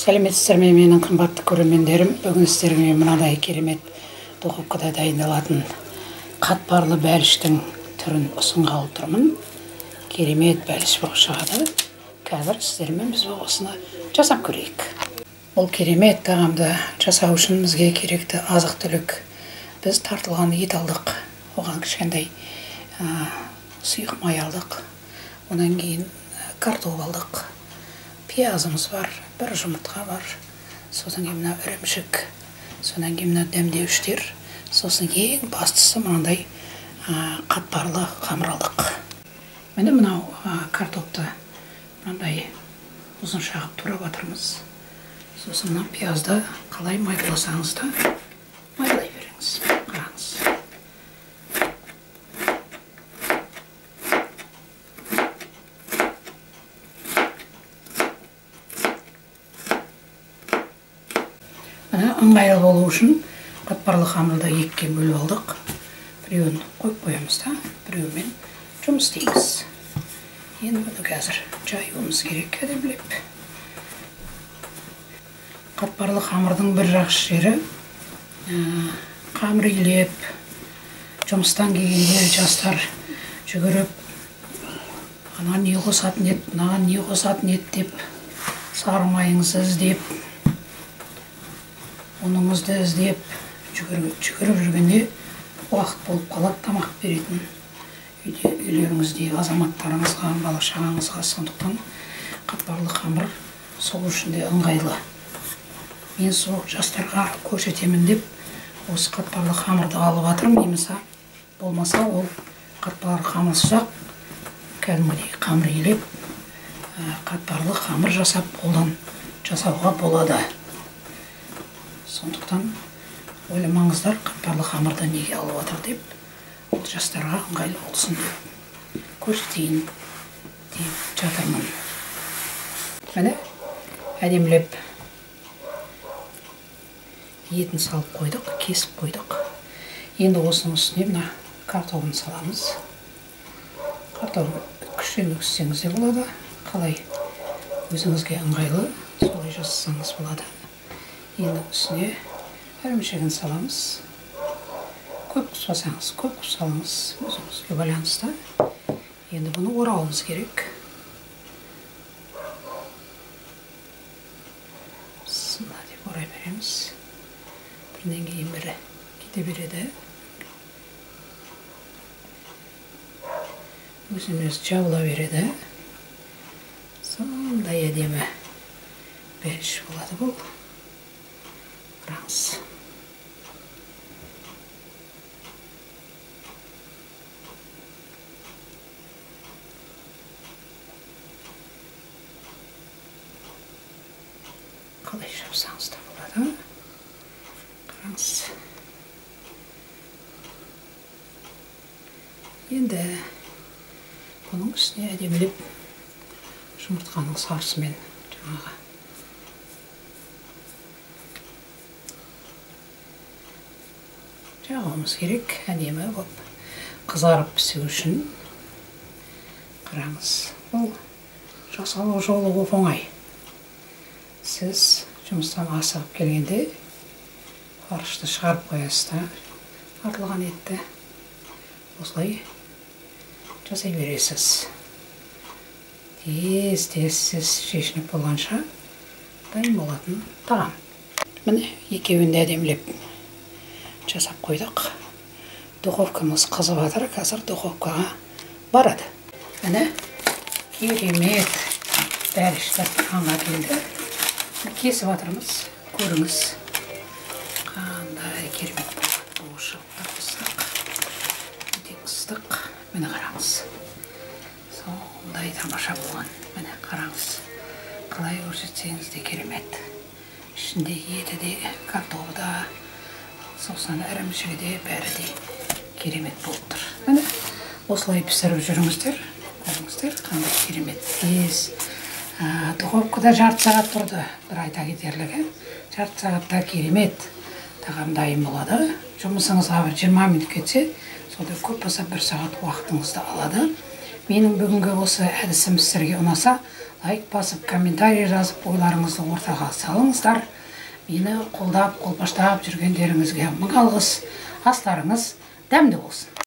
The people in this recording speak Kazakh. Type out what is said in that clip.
Сәлеметсіздер ме, менің қымбатты көрермендерім. Бүгін сіздерге мынадай керемет духовкада дайындалатын қатпарлы бәліштің түрін ұсынғалы тұрмын. Керемет бәліш болып шығады. Қазір сіздермен біз осыны жасап көрейік. Бұл керемет тағамды жасау үшін бізге керекті азық-түлік. Біз тартылған ет алдық, оған кішкентай сұйық май алдық. Онан кейін картоп алдық. Пиязымыз бар, бір жұмыртқа бар, сосын кейін мына ірімшік, содан кейін мына дәмдеуіштер, сосын ең бастысы мынандай қатпарлы қамыр алдық. Міне мынау картопты мынандай ұзын шағып турап жатырмыз. Сосын мына пиязды қалай майдаласаңыз да майдалай беріңіз. Қараңыз. Ыңғайлы болу үшін қатпарлы қамырды екіге бөліп алдық. Біреуін қойып қоямыз да, біреуімен жұмыс істейміз. Енді бұны қазір жаюымыз керек әдемілеп. Қатпарлы қамырдың бір жақсы жері қамыр илеп, жұмыстан келгенде жастар жүгіріп, ана не қосатын ет, мынаған не қосатын ет деп, сары майыңызды іздеп, ұныңызды іздеп жүгіріп жүргенде уақыт болып қалады тамақ беретін үйлеріңізде азаматтарыңызға, бала шағаңызға. Сондықтан қатпарлы қамыр сол үшін де ыңғайлы. Мен сол жастарға көрсетемін деп осы қатпарлы қамырды алып жатырмын. Немесе болмаса ол қатпарлы қамырсыз-ақ кәдімгідей қамыр илеп қатпарлы қамыр жасап қолдан жасауға болады. Сондықтан ойламаңыздар, қатпарлы қамырды неге алып жатыр деп, ол жастарға ыңғайлы болсын деп көрсетейін деп жатырмын. Міне әдемілеп етін салып қойдық, кесіп қойдық. Енді осының үстіне мына картоплын саламыз. Картоплын кішірек өксеңіз де болады, қалай өзіңізге ыңғайлы солай жасасаңыз болады. Енді үстіне ірімшігін саламыз. Көп қоспасаңыз, көп салыңыз, өзіңізге байланысты. Енді бұны орауымыз керек. Сына деп орай береміз. Бірінен кейін бірі кете береді. Өзіміз жабыла береді. Сондай әдемі бәліш болады бұл. Қараңыз. Қалай жапсаңыз да болады. Қараңыз. Енді бұның үстіне әдемілеп жұмыртқаның сарысымен жаңағы жағуымыз керек, әдемі болып қызарып пісу үшін. Қараңыз, бұл жасалу жолы оп-оңай. Сіз жұмыстан асығып келгенде фаршты шығарып қоясыз да, артылған етті осылай жасай бересіз. Тез сіз шешініп болғанша дайын болатын тағам. Міне екеуін де әдемілеп жасап қойдық. Духовкамыз қызып жатыр, қазір духовкаға барады. Міне керемет бәліштер қанға келді. Кесіп жатырмыз, көріңіз. Қандай керемет болады. Бұл шығып ыстық. Өте ыстық. Міне қараңыз. Сондай тамаша болған. Міне қараңыз. Қалай көрсетсеңіз де керемет. Ішінде еті де, картопы да, сосын ірімшігі де, бәрі де керемет болып тұр. Міне осылай пісіріп жүріңіздер. Көріңіздер, қандай керемет. Тез. Духовкада жарты сағат тұрды. Бір айта кетерлігі. Жарты сағатта керемет тағам дайын болады. Жұмысыңызға бір 20 минут кетсе, сонда көп болса 1 сағат уақытыңызды алады. Менің бүгінгі осы әдісім сіздерге ұнаса, лайк басып, комментарий жазып, ойларыңызды ортаға салыңыздар. Мені қолдап, қолпаштап жүргендеріңізге мың алғыс. Астарыңыз дәмді болсын.